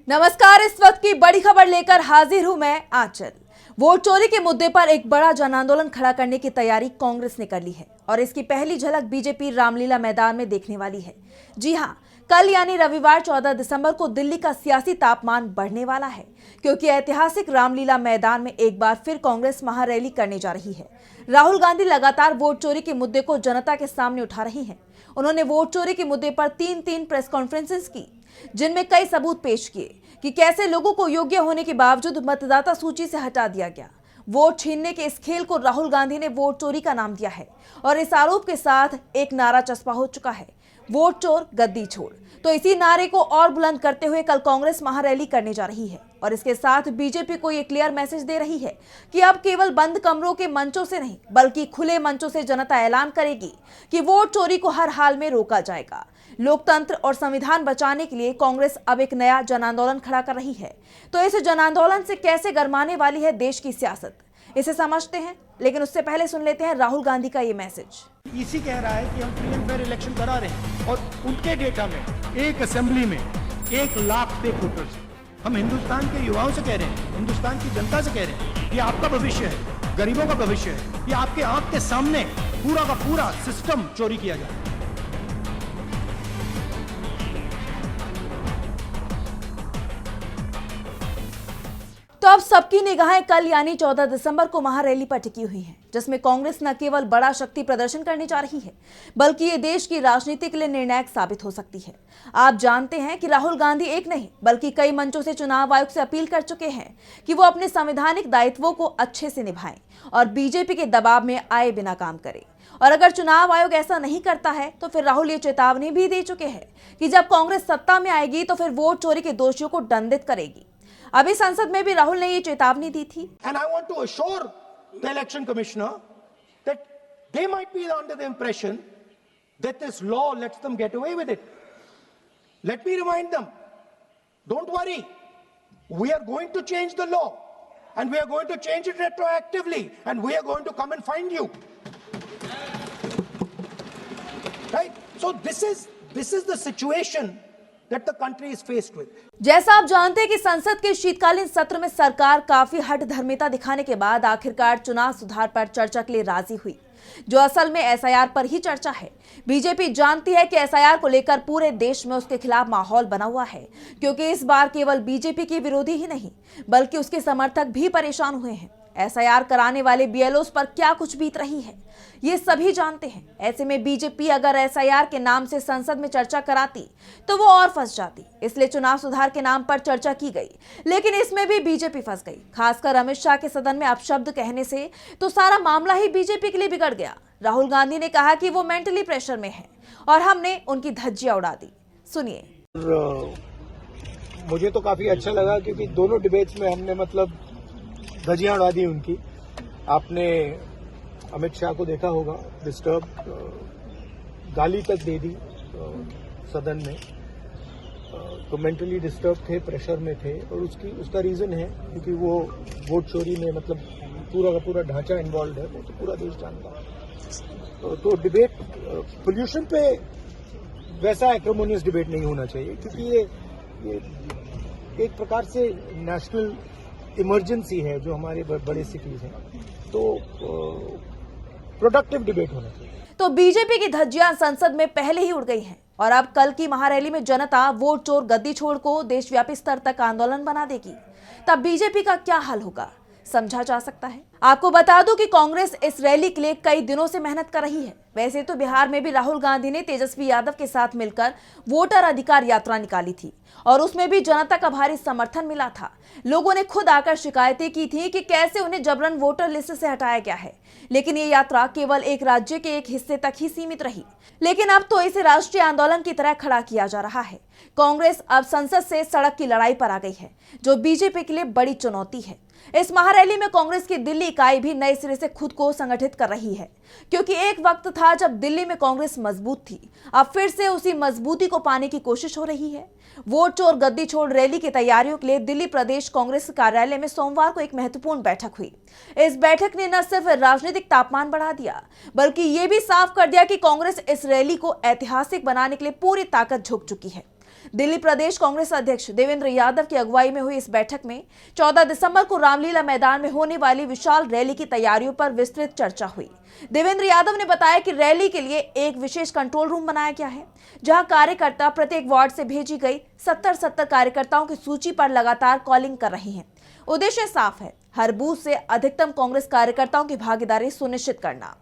नमस्कार। इस वक्त की बड़ी खबर लेकर हाजिर हूं मैं आंचल। वोट चोरी के मुद्दे पर एक बड़ा जन आंदोलन खड़ा करने की तैयारी कांग्रेस ने कर ली है और इसकी पहली झलक बीजेपी रामलीला मैदान में देखने वाली है। जी हां, कल यानी रविवार 14 दिसंबर को दिल्ली का सियासी तापमान बढ़ने वाला है, क्योंकि ऐतिहासिक रामलीला मैदान में एक बार फिर कांग्रेस महारैली करने जा रही है। राहुल गांधी लगातार वोट चोरी के मुद्दे को जनता के सामने उठा रही हैं। उन्होंने वोट चोरी के मुद्दे पर तीन प्रेस कॉन्फ्रेंसेस की, जिनमें कई सबूत पेश किए कि कैसे लोगों को योग्य होने के बावजूद मतदाता सूची से हटा दिया गया। वोट छीनने के इस खेल को राहुल गांधी ने वोट चोरी का नाम दिया है और इस आरोप के साथ एक नारा चस्पा हो चुका है, वोट चोर गद्दी छोड़। तो इसी नारे को और बुलंद करते हुए कल कांग्रेस महारैली करने जा रही है और इसके साथ बीजेपी को ये क्लियर मैसेज दे रही है कि अब केवल बंद कमरों के मंचों से नहीं, बल्कि खुले मंचों से जनता ऐलान करेगी कि वोट चोरी को हर हाल में रोका जाएगा। लोकतंत्र और संविधान बचाने के लिए कांग्रेस अब एक नया जन आंदोलन खड़ा कर रही है। तो इस जन आंदोलन से कैसे गरमाने वाली है देश की सियासत, इसे समझते हैं, लेकिन उससे पहले सुन लेते हैं राहुल गांधी का ये मैसेज। इसी कह रहा है कि हम फ्री एंड फेयर इलेक्शन करा रहे हैं और उनके डेटा में एक असेंबली में 1 लाख पे वोटर्स। हम हिंदुस्तान के युवाओं से कह रहे हैं, हिंदुस्तान की जनता से कह रहे हैं, ये आपका भविष्य है, गरीबों का भविष्य है, ये आपके आंख के सामने पूरा का पूरा सिस्टम चोरी किया जाए। तो अब सबकी निगाहें कल यानी 14 दिसंबर को महारैली पर टिकी हुई हैं, जिसमें कांग्रेस न केवल बड़ा शक्ति प्रदर्शन करने जा रही है, बल्कि ये देश की राजनीति के लिए निर्णायक साबित हो सकती है। आप जानते हैं कि राहुल गांधी एक नहीं बल्कि कई मंचों से चुनाव आयोग से अपील कर चुके हैं कि वो अपने संवैधानिक दायित्वों को अच्छे से निभाएं और बीजेपी के दबाव में आए बिना काम करें। और अगर चुनाव आयोग ऐसा नहीं करता है तो फिर राहुल ये चेतावनी भी दे चुके हैं कि जब कांग्रेस सत्ता में आएगी तो फिर वोट चोरी के दोषियों को दंडित करेगी। अभी संसद में भी राहुल ने ये चेतावनी दी थी। And I want to assure the election commissioner that they might be under the impression that this law lets them get away with it. Let me remind them, don't worry, we are going to change the law and we are going to change it retroactively and we are going to come and find you. Right? So this is the situation that the country is faced with. जैसा आप जानते हैं कि संसद के शीतकालीन सत्र में सरकार काफी हठधर्मिता दिखाने के बाद आखिरकार चुनाव सुधार पर चर्चा के लिए राजी हुई, जो असल में एसआईआर पर ही चर्चा है। बीजेपी जानती है कि एसआईआर को लेकर पूरे देश में उसके खिलाफ माहौल बना हुआ है, क्योंकि इस बार केवल बीजेपी के विरोधी ही नहीं बल्कि उसके समर्थक भी परेशान हुए हैं। एसआईआर कराने वाले बीएलओस पर क्या कुछ बीत रही है, ये सभी जानते हैं। ऐसे में बीजेपी अगर एसआईआर के नाम से संसद में चर्चा कराती तो वो और फंस जाती। इसलिए चुनाव सुधार के नाम पर चर्चा की गई, लेकिन इसमें भी बीजेपी फंस गई। खासकर अमित शाह के सदन में अपशब्द कहने से तो सारा मामला ही बीजेपी के लिए बिगड़ गया। राहुल गांधी ने कहा कि वो मेंटली प्रेशर में है और हमने उनकी धज्जियां उड़ा दी। सुनिए। मुझे तो काफी अच्छा लगा क्योंकि दोनों डिबेट्स में हमने धज्जियां उड़ा दी उनकी। आपने अमित शाह को देखा होगा, डिस्टर्ब, गाली तक दे दी सदन में। तो मेंटली डिस्टर्ब थे, प्रेशर में थे और उसका रीजन है क्योंकि वो वोट चोरी में पूरा का पूरा ढांचा इन्वॉल्व है, वो तो पूरा देश जानता है। तो डिबेट पोल्यूशन पे वैसा एक्रोमोनियस डिबेट नहीं होना चाहिए, क्योंकि ये एक प्रकार से नेशनल इमरजेंसी है जो हमारे बड़े सिटीज हैं। तो प्रोडक्टिव डिबेट होना चाहिए। तो बीजेपी की धज्जियां संसद में पहले ही उड़ गई हैं और अब कल की महारैली में जनता वोट चोर गद्दी छोड़ को देशव्यापी स्तर तक आंदोलन बना देगी। तब बीजेपी का क्या हाल होगा, समझा जा सकता है। आपको बता दूं कि कांग्रेस इस रैली के लिए कई दिनों से मेहनत कर रही है। वैसे तो बिहार में भी राहुल गांधी ने तेजस्वी यादव के साथ मिलकर वोटर अधिकार यात्रा निकाली थी और उसमें भी जनता का भारी समर्थन मिला था। लोगों ने खुद आकर शिकायतें की थी कि कैसे उन्हें जबरन वोटर लिस्ट से हटाया गया है, लेकिन ये यात्रा केवल एक राज्य के एक हिस्से तक ही सीमित रही। लेकिन अब तो इसे राष्ट्रीय आंदोलन की तरह खड़ा किया जा रहा है। कांग्रेस अब संसद से सड़क की लड़ाई पर आ गई है, जो बीजेपी के लिए बड़ी चुनौती है। इस महारैली में कांग्रेस की दिल्ली इकाई भी नए सिरे से खुद को संगठित कर रही है, क्योंकि एक वक्त था जब दिल्ली में कांग्रेस मजबूत थी। अब फिर से उसी मजबूती को पाने की कोशिश हो रही है। वोट चोर गद्दी छोड़ रैली की तैयारियों के लिए दिल्ली प्रदेश कांग्रेस कार्यालय में सोमवार को एक महत्वपूर्ण बैठक हुई। इस बैठक ने न सिर्फ राजनीतिक तापमान बढ़ा दिया, बल्कि ये भी साफ कर दिया कि कांग्रेस इस रैली को ऐतिहासिक बनाने के लिए पूरी ताकत झोंक चुकी है। दिल्ली प्रदेश कांग्रेस अध्यक्ष देवेंद्र यादव की अगुवाई में हुई इस बैठक में 14 दिसंबर को रामलीला मैदान में होने वाली विशाल रैली की तैयारियों पर विस्तृत चर्चा हुई। देवेंद्र यादव ने बताया कि रैली के लिए एक विशेष कंट्रोल रूम बनाया गया है, जहां कार्यकर्ता प्रत्येक वार्ड से भेजी गई 70 कार्यकर्ताओं की सूची पर लगातार कॉलिंग कर रहे हैं। उद्देश्य साफ है, हर बूथ से अधिकतम कांग्रेस कार्यकर्ताओं की भागीदारी सुनिश्चित करना।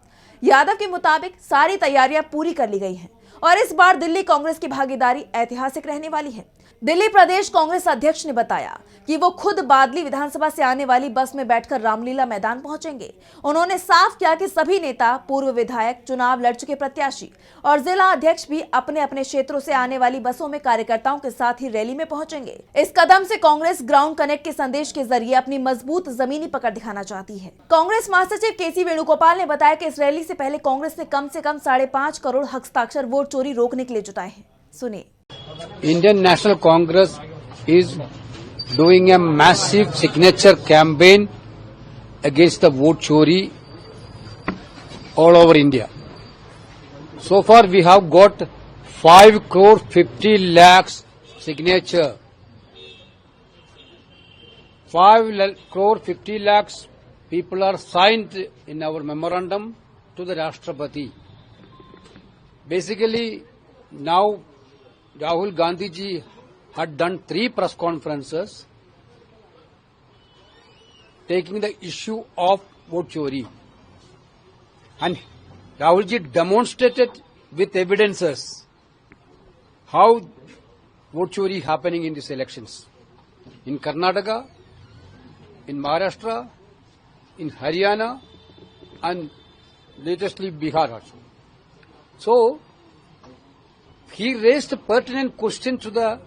यादव के मुताबिक सारी तैयारियां पूरी कर ली गई हैं और इस बार दिल्ली कांग्रेस की भागीदारी ऐतिहासिक रहने वाली है। दिल्ली प्रदेश कांग्रेस अध्यक्ष ने बताया कि वो खुद बादली विधानसभा से आने वाली बस में बैठकर रामलीला मैदान पहुंचेंगे। उन्होंने साफ किया कि सभी नेता, पूर्व विधायक, चुनाव लड़ चुके प्रत्याशी और जिला अध्यक्ष भी अपने अपने क्षेत्रों से आने वाली बसों में कार्यकर्ताओं के साथ ही रैली में पहुंचेंगे। इस कदम से कांग्रेस ग्राउंड कनेक्ट के संदेश के जरिए अपनी मजबूत जमीनी पकड़ दिखाना चाहती है। कांग्रेस महासचिव केसी वेणुगोपाल ने बताया कि इस रैली से पहले कांग्रेस ने कम से कम 5.5 करोड़ हस्ताक्षर वोट चोरी रोकने के लिए जुटाए हैं। सुनिए। Indian National Congress is doing a massive signature campaign against the vote chori all over India. So far we have got 5 crore 50 lakhs signature. 5 crore 50 lakhs people are signed in our memorandum to the Rashtrapati. Basically now Rahul Gandhi ji had done 3 press conferences taking the issue of vote chori, and Rahul ji demonstrated with evidences how vote chori happening in these elections in Karnataka, in Maharashtra, in Haryana, and latestly Bihar also. So he raised a pertinent question to the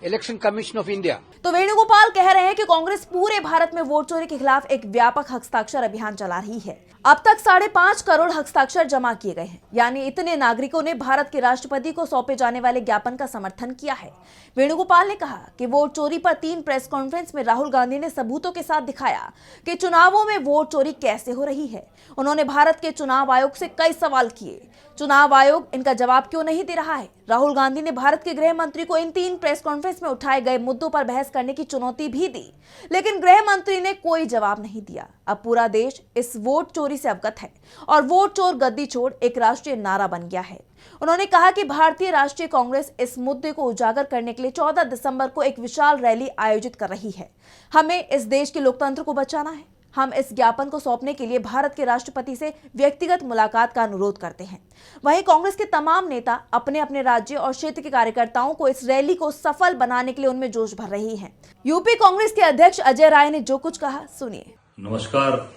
Election Commission of India. तो वेणुगोपाल कह रहे हैं कि कांग्रेस पूरे भारत में vote चोरी के खिलाफ एक व्यापक हस्ताक्षर अभियान चला रही है। अब तक 5.5 करोड़ हस्ताक्षर जमा किए गए हैं, यानी इतने नागरिकों ने भारत के राष्ट्रपति को सौंपे जाने वाले ज्ञापन का समर्थन किया है। वेणुगोपाल ने कहा कि वोट चोरी पर 3 प्रेस कॉन्फ्रेंस में राहुल गांधी ने सबूतों के साथ दिखाया कि चुनावों में वोट चोरी कैसे हो रही है। उन्होंने भारत के चुनाव आयोग से कई सवाल किए, चुनाव आयोग इनका जवाब क्यों नहीं दे रहा है। राहुल गांधी ने भारत के गृह मंत्री को इन 3 प्रेस कॉन्फ्रेंस में उठाए गए मुद्दों पर बहस करने की चुनौती भी दी, लेकिन गृह मंत्री ने कोई जवाब नहीं दिया। अब पूरा देश इस वोट चोरी से अवगत है और वोट चोर गद्दी छोड़ एक राष्ट्रीय नारा बन गया है। उन्होंने कहा कि भारतीय राष्ट्रीय कांग्रेस इस मुद्दे को उजागर करने के लिए 14 दिसंबर को एक विशाल रैली आयोजित कर रही है। हमें इस देश के लोकतंत्र को बचाना है। हम इस ज्ञापन को सौंपने के लिए भारत के राष्ट्रपति से व्यक्तिगत मुलाकात का अनुरोध करते हैं। वहीं कांग्रेस के तमाम नेता अपने अपने राज्य और क्षेत्र के कार्यकर्ताओं को इस रैली को सफल बनाने के लिए उनमें जोश भर रही हैं। यूपी कांग्रेस के अध्यक्ष अजय राय ने जो कुछ कहा, सुनिए। नमस्कार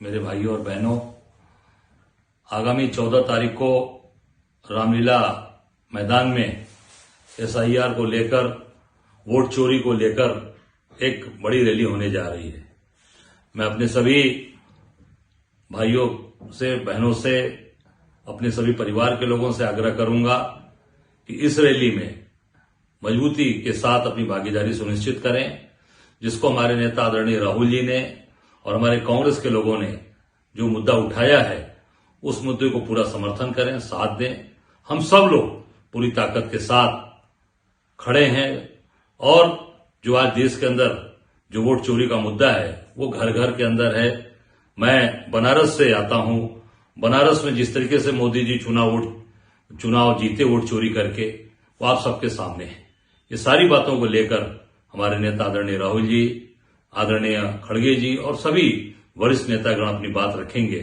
मेरे भाइयों और बहनों, आगामी 14 तारीख को रामलीला मैदान में SIR को लेकर, वोट चोरी को लेकर एक बड़ी रैली होने जा रही है। मैं अपने सभी भाइयों से, बहनों से, अपने सभी परिवार के लोगों से आग्रह करूंगा कि इस रैली में मजबूती के साथ अपनी भागीदारी सुनिश्चित करें, जिसको हमारे नेता आदरणीय राहुल जी ने और हमारे कांग्रेस के लोगों ने जो मुद्दा उठाया है, उस मुद्दे को पूरा समर्थन करें, साथ दें। हम सब लोग पूरी ताकत के साथ खड़े हैं और जो आज देश के अंदर जो वोट चोरी का मुद्दा है वो घर घर के अंदर है। मैं बनारस से आता हूं। बनारस में जिस तरीके से मोदी जी चुनाव जीते वोट चोरी करके, वो आप सबके सामने है। ये सारी बातों को लेकर हमारे नेता आदरणीय राहुल जी, आदरणीय खड़गे जी और सभी वरिष्ठ नेतागण अपनी बात रखेंगे।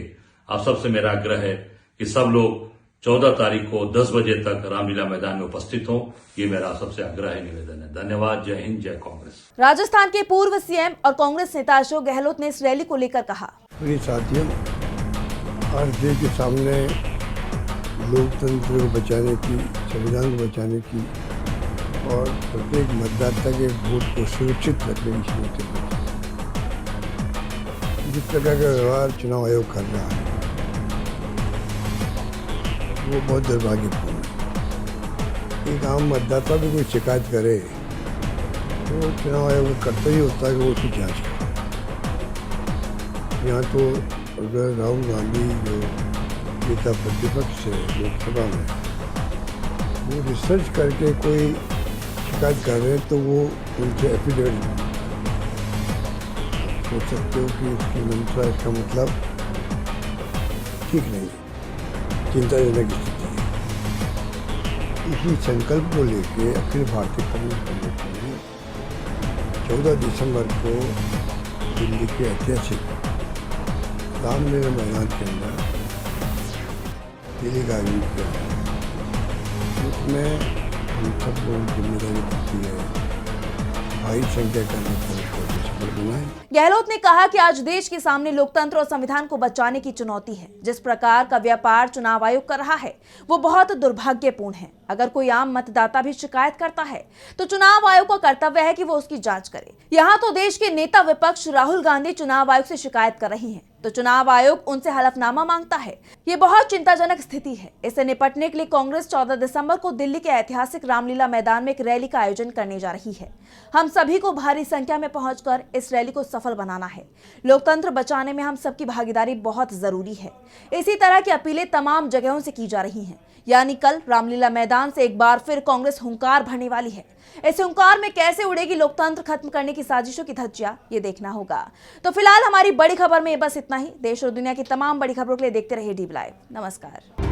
आप सबसे मेरा आग्रह है कि सब लोग 14 तारीख को 10 बजे तक रामलीला मैदान में उपस्थित हों। ये मेरा सबसे आग्रह है, निवेदन है। धन्यवाद। जय हिंद, जय कांग्रेस। राजस्थान के पूर्व सीएम और कांग्रेस नेता अशोक गहलोत ने इस रैली को लेकर कहा, मेरे साथियों, आज देश के सामने लोकतंत्र को बचाने की, संविधान को बचाने की और प्रत्येक मतदाता के वोट को सुरक्षित रखने की चुनौती है। जिस प्रकार का व्यवहार चुनाव आयोग कर रहा है वो बहुत दुर्भाग्यपूर्ण है। एक आम मतदाता भी कोई शिकायत करे तो चुनाव आयोग का कर्तव्य होता है कि वो उसकी जांच करे। यहाँ तो अगर राहुल गांधी जो नेता प्रतिपक्ष है लोकसभा में, वो रिसर्च करके कोई शिकायत कर रहे हैं तो वो उनसे एफिडेविट सोच सकते हो कि उसकी मंत्रा इसका मतलब ठीक नहीं है, चिंताजनक स्थिति है। इसी संकल्प को लेके अखिल भारतीय कांग्रेस कमेटी ने 14 दिसंबर को दिल्ली के ऐतिहासिक रामलीला मैदान के अंदर दिल्ली का आयोजन किया है। उसमें हम सब लोगों की जिम्मेदारी बनती है भाई संख्या करने पर सफल बनाए। गहलोत ने कहा कि आज देश के सामने लोकतंत्र और संविधान को बचाने की चुनौती है। जिस प्रकार का व्यापार चुनाव आयोग कर रहा है वो बहुत दुर्भाग्यपूर्ण है। अगर कोई आम मतदाता भी शिकायत करता है तो चुनाव आयोग का कर्तव्य है कि वो उसकी जांच करे। यहाँ तो देश के नेता विपक्ष राहुल गांधी चुनाव आयोग से शिकायत कर रही हैं, तो चुनाव आयोग उनसे हलफनामा मांगता है। ये बहुत चिंताजनक स्थिति है। इससे निपटने के लिए कांग्रेस 14 दिसंबर को दिल्ली के ऐतिहासिक रामलीला मैदान में एक रैली का आयोजन करने जा रही है। हम सभी को भारी संख्या में पहुंचकर इस रैली को सफल बनाना है। लोकतंत्र बचाने में हम सबकी भागीदारी बहुत जरूरी है। इसी तरह की अपीलें तमाम जगहों से की जा रही हैं। यानी कल रामलीला मैदान से एक बार फिर कांग्रेस हुंकार भरने वाली है। इस हुंकार में कैसे उड़ेगी लोकतंत्र खत्म करने की साजिशों की धज्जियां, ये देखना होगा। तो फिलहाल हमारी बड़ी खबर में बस इतना ही। देश और दुनिया की तमाम बड़ी खबरों के लिए देखते रहिए DIV लाइव। नमस्कार।